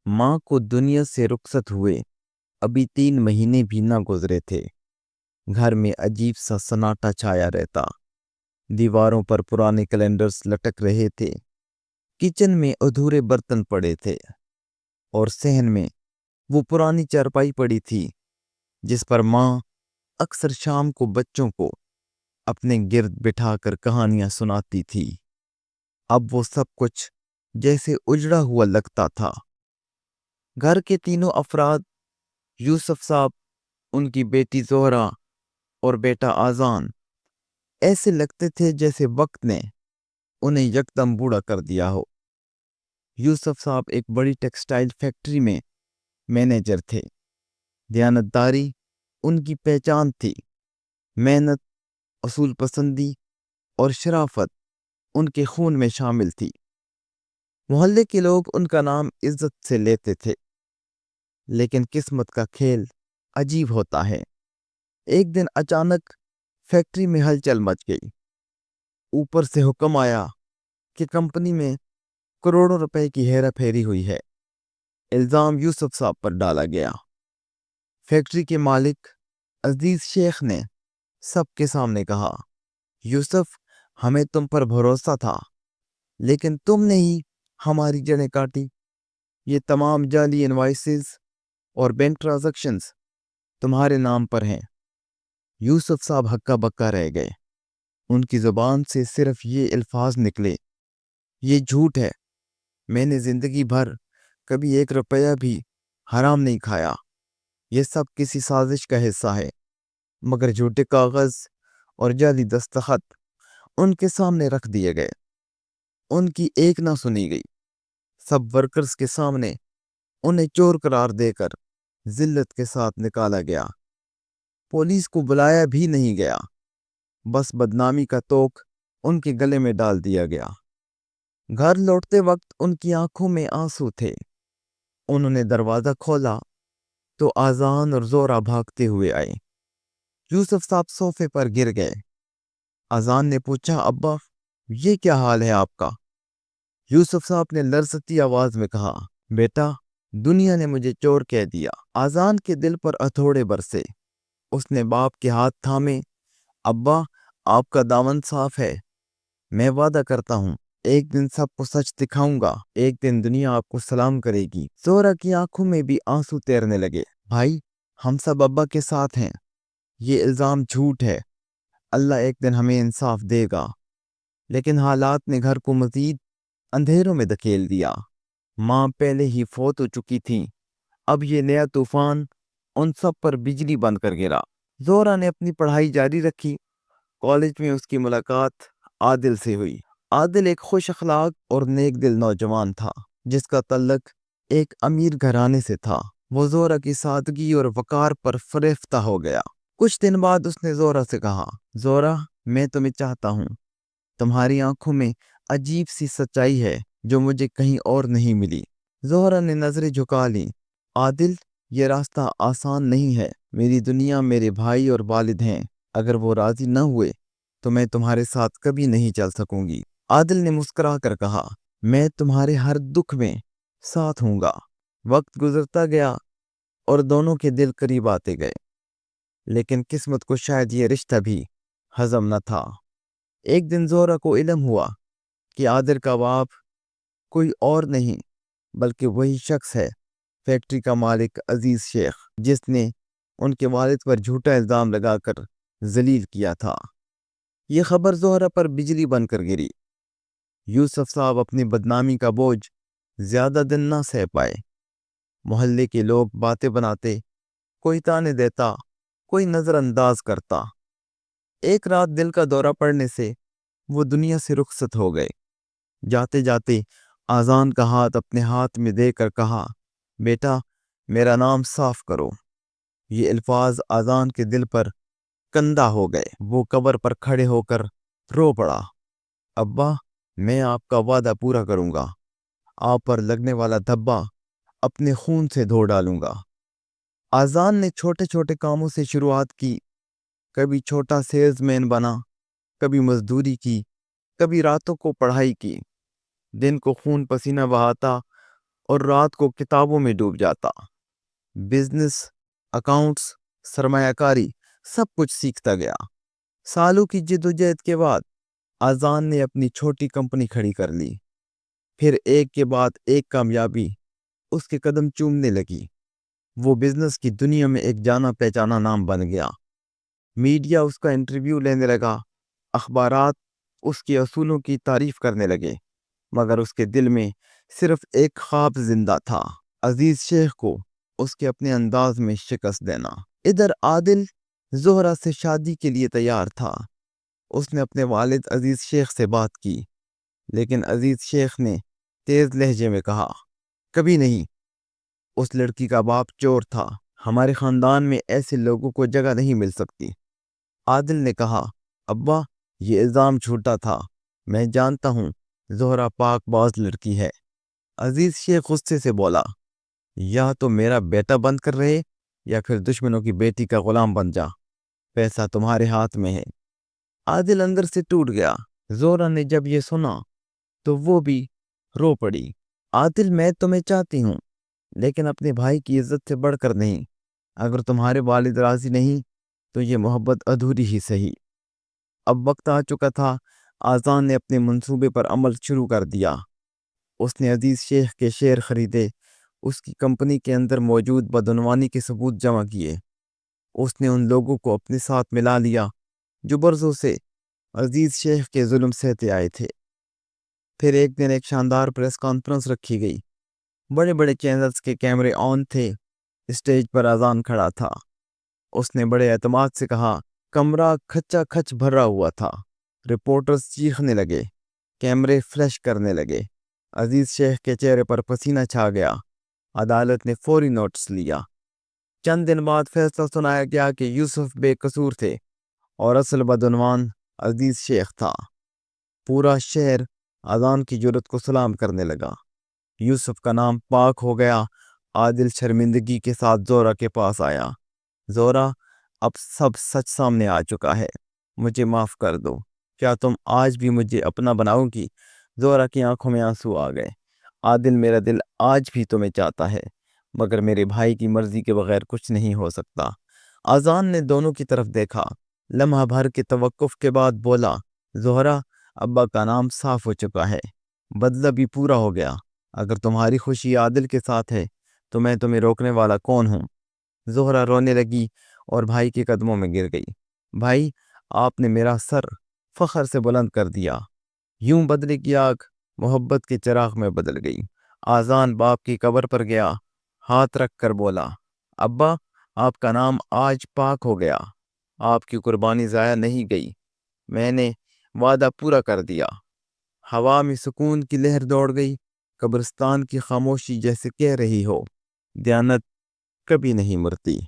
माँ को दुनिया से रुखसत हुए अभी 3 महीने भी ना गुजरे थे। घर में अजीब सा सन्नाटा छाया रहता। दीवारों पर पुराने कैलेंडर्स लटक रहे थे। किचन में अधूरे बर्तन पड़े थे और सहन में वो पुरानी चारपाई पड़ी थी जिस पर माँ अक्सर शाम को बच्चों को अपने गिर्द बिठाकर कहानियां सुनाती थी। अब वो सब कुछ जैसे उजड़ा हुआ लगता था। घर के तीनों अफराद, यूसुफ साहब, उनकी बेटी जोहरा और बेटा आजान, ऐसे लगते थे जैसे वक्त ने उन्हें यकदम बूढ़ा कर दिया हो। यूसुफ साहब एक बड़ी टेक्सटाइल फैक्ट्री में मैनेजर थे। दयानतदारी उनकी पहचान थी। मेहनत, असूल पसंदी और शराफत उनके खून में शामिल थी। मोहल्ले के लोग उनका नाम इज्जत से लेते थे। लेकिन किस्मत का खेल अजीब होता है। एक दिन अचानक फैक्ट्री में हलचल मच गई। ऊपर से हुक्म आया कि कंपनी में करोड़ों रुपए की हेरा फेरी हुई है। इल्जाम यूसुफ साहब पर डाला गया। फैक्ट्री के मालिक अजीज शेख ने सबके सामने कहा, यूसुफ, हमें तुम पर भरोसा था, लेकिन तुमने ही हमारी जड़ें काटी। ये तमाम जाली इनवॉइसेस और बैंक ट्रांजैक्शंस तुम्हारे नाम पर हैं। यूसुफ साहब हक्का बक्का रह गए। उनकी जुबान से सिर्फ ये अल्फाज निकले, ये झूठ है। मैंने जिंदगी भर कभी 1 रुपया भी हराम नहीं खाया। ये सब किसी साजिश का हिस्सा है। मगर झूठे कागज और जाली दस्तखत उनके सामने रख दिए गए। उनकी एक ना सुनी गई। सब वर्कर्स के सामने उन्हें चोर करार देकर जिल्लत के साथ निकाला गया। पुलिस को बुलाया भी नहीं गया। बस बदनामी का तोक उनके गले में डाल दिया गया। घर लौटते वक्त उनकी आंखों में आंसू थे। उन्होंने दरवाजा खोला तो आजान और जोरा भागते हुए आए। यूसुफ साहब सोफे पर गिर गए। आजान ने पूछा, अब्बा, ये क्या हाल है आपका? यूसुफ साहब ने लरजती आवाज में कहा, बेटा, दुनिया ने मुझे चोर कह दिया। आजान के दिल पर हथौड़े बरसे। उसने बाप के हाथ थामे। अब्बा, आपका दामन साफ है। मैं वादा करता हूँ, एक दिन सबको सच दिखाऊंगा। एक दिन दुनिया आपको सलाम करेगी। जोरा की आंखों में भी आंसू तैरने लगे। भाई, हम सब अब्बा के साथ हैं। ये इल्जाम झूठ है। अल्लाह एक दिन हमें इंसाफ देगा। लेकिन हालात ने घर को मजीद अंधेरों में धकेल दिया। माँ पहले ही फौत हो चुकी थी। अब ये नया तूफान उन सब पर बिजली बन कर गिरा। जोरा ने अपनी पढ़ाई जारी रखी। कॉलेज में उसकी मुलाकात आदिल से हुई। आदिल एक खुश अखलाक और नेक दिल नौजवान था जिसका तल्लक एक अमीर घराने से था। वो जोरा की सादगी और वकार पर फरेफ्ता हो गया। कुछ दिन बाद उसने जोरा से कहा, जोरा, मैं तुम्हें चाहता हूँ। तुम्हारी आंखों में अजीब सी सच्चाई है जो मुझे कहीं और नहीं मिली। जोहरा ने नजरें झुका ली। आदिल, ये रास्ता आसान नहीं है। मेरी दुनिया मेरे भाई और वालिद हैं। अगर वो राजी न हुए तो मैं तुम्हारे साथ कभी नहीं चल सकूंगी। आदिल ने मुस्कुरा कर कहा, मैं तुम्हारे हर दुख में साथ हूंगा। वक्त गुजरता गया और दोनों के दिल करीब आते गए। लेकिन किस्मत को शायद ये रिश्ता भी हजम न था। एक दिन जोहरा को इल्म हुआ कि आदिल का बाप कोई और नहीं बल्कि वही शख्स है, फैक्ट्री का मालिक अजीज शेख, जिसने उनके वालिद पर झूठा इल्जाम लगाकर जलील किया था। ये खबर जोहरा पर बिजली बनकर गिरी। यूसुफ साहब अपनी बदनामी का बोझ ज्यादा दिन ना सह पाए। मोहल्ले के लोग बातें बनाते, कोई ताने देता, कोई नजरअंदाज करता। एक रात दिल का दौरा पड़ने से वो दुनिया से रुखसत हो गए। जाते जाते आजान का हाथ अपने हाथ में देकर कहा, बेटा, मेरा नाम साफ करो। ये अल्फाज आजान के दिल पर कंधा हो गए। वो कब्र पर खड़े होकर रो पड़ा। अब्बा, मैं आपका वादा पूरा करूंगा। आप पर लगने वाला धब्बा अपने खून से धो डालूंगा। आजान ने छोटे छोटे कामों से शुरुआत की। कभी छोटा सेल्समैन बना, कभी मजदूरी की, कभी रातों को पढ़ाई की। दिन को खून पसीना बहाता اور رات کو کتابوں میں ڈوب جاتا۔ بزنس، اکاؤنٹس، سرمایہ کاری، سب کچھ سیکھتا گیا۔ سالوں کی جدوجہد کے بعد آذان نے اپنی چھوٹی کمپنی کھڑی کر لی۔ پھر ایک کے بعد ایک کامیابی اس کے قدم چومنے لگی۔ وہ بزنس کی دنیا میں ایک جانا پہچانا نام بن گیا۔ میڈیا اس کا انٹرویو لینے لگا، اخبارات اس کے اصولوں کی تعریف کرنے لگے، مگر اس کے دل میں صرف ایک خواب زندہ تھا، عزیز شیخ کو اس کے اپنے انداز میں شکست دینا۔ ادھر عادل زہرہ سے شادی کے لیے تیار تھا۔ اس نے اپنے والد عزیز شیخ سے بات کی، لیکن عزیز شیخ نے تیز لہجے میں کہا، کبھی نہیں، اس لڑکی کا باپ چور تھا، ہمارے خاندان میں ایسے لوگوں کو جگہ نہیں مل سکتی۔ عادل نے کہا، ابا یہ الزام جھوٹا تھا، میں جانتا ہوں زہرہ پاک باز لڑکی ہے۔ عزیز شیخ غصے سے بولا، یا تو میرا بیٹا بند کر رہے یا پھر دشمنوں کی بیٹی کا غلام بن جا، پیسہ تمہارے ہاتھ میں ہے۔ عادل اندر سے ٹوٹ گیا۔ زہرہ نے جب یہ سنا تو وہ بھی رو پڑی۔ عادل، میں تمہیں چاہتی ہوں، لیکن اپنے بھائی کی عزت سے بڑھ کر نہیں۔ اگر تمہارے والد راضی نہیں تو یہ محبت ادھوری ہی صحیح۔ اب وقت آ چکا تھا۔ آذان نے اپنے منصوبے پر عمل شروع کر دیا۔ اس نے عزیز شیخ کے شیئر خریدے، اس کی کمپنی کے اندر موجود بدعنوانی کے ثبوت جمع کیے۔ اس نے ان لوگوں کو اپنے ساتھ ملا لیا جو برسوں سے عزیز شیخ کے ظلم سہتے آئے تھے۔ پھر ایک دن ایک شاندار پریس کانفرنس رکھی گئی۔ بڑے بڑے چینلز کے کیمرے آن تھے۔ اسٹیج پر آذان کھڑا تھا۔ اس نے بڑے اعتماد سے کہا، کمرہ کھچا کھچ بھرا ہوا تھا۔ رپورٹرز چیخنے لگے، کیمرے فلیش کرنے لگے۔ عزیز شیخ کے چہرے پر پسینہ چھا گیا۔ عدالت نے فوری نوٹس لیا۔ چند دن بعد فیصلہ سنایا گیا کہ یوسف بے قصور تھے اور اصل بدعنوان عزیز شیخ تھا۔ پورا شہر آذان کی جرت کو سلام کرنے لگا۔ یوسف کا نام پاک ہو گیا۔ عادل شرمندگی کے ساتھ زہرہ کے پاس آیا۔ زہرہ، اب سب سچ سامنے آ چکا ہے، مجھے معاف کر دو۔ کیا تم آج بھی مجھے اپنا بناؤ گی؟ زہرہ کی آنکھوں میں آنسو آ گئے۔ عادل، میرا دل آج بھی تمہیں چاہتا ہے، مگر میرے بھائی کی مرضی کے بغیر کچھ نہیں ہو سکتا۔ آذان نے دونوں کی طرف دیکھا، لمحہ بھر کے توقف کے بعد بولا، زہرہ، ابا کا نام صاف ہو چکا ہے، بدلہ بھی پورا ہو گیا۔ اگر تمہاری خوشی عادل کے ساتھ ہے تو میں تمہیں روکنے والا کون ہوں؟ زہرہ رونے لگی اور بھائی کے قدموں میں گر گئی۔ بھائی، آپ نے میرا سر فخر سے بلند کر دیا۔ یوں بدلے کی آگ محبت کے چراغ میں بدل گئی۔ آذان باپ کی قبر پر گیا، ہاتھ رکھ کر بولا، ابا، آپ کا نام آج پاک ہو گیا، آپ کی قربانی ضائع نہیں گئی، میں نے وعدہ پورا کر دیا۔ ہوا میں سکون کی لہر دوڑ گئی، قبرستان کی خاموشی جیسے کہہ رہی ہو، دیانت کبھی نہیں مرتی۔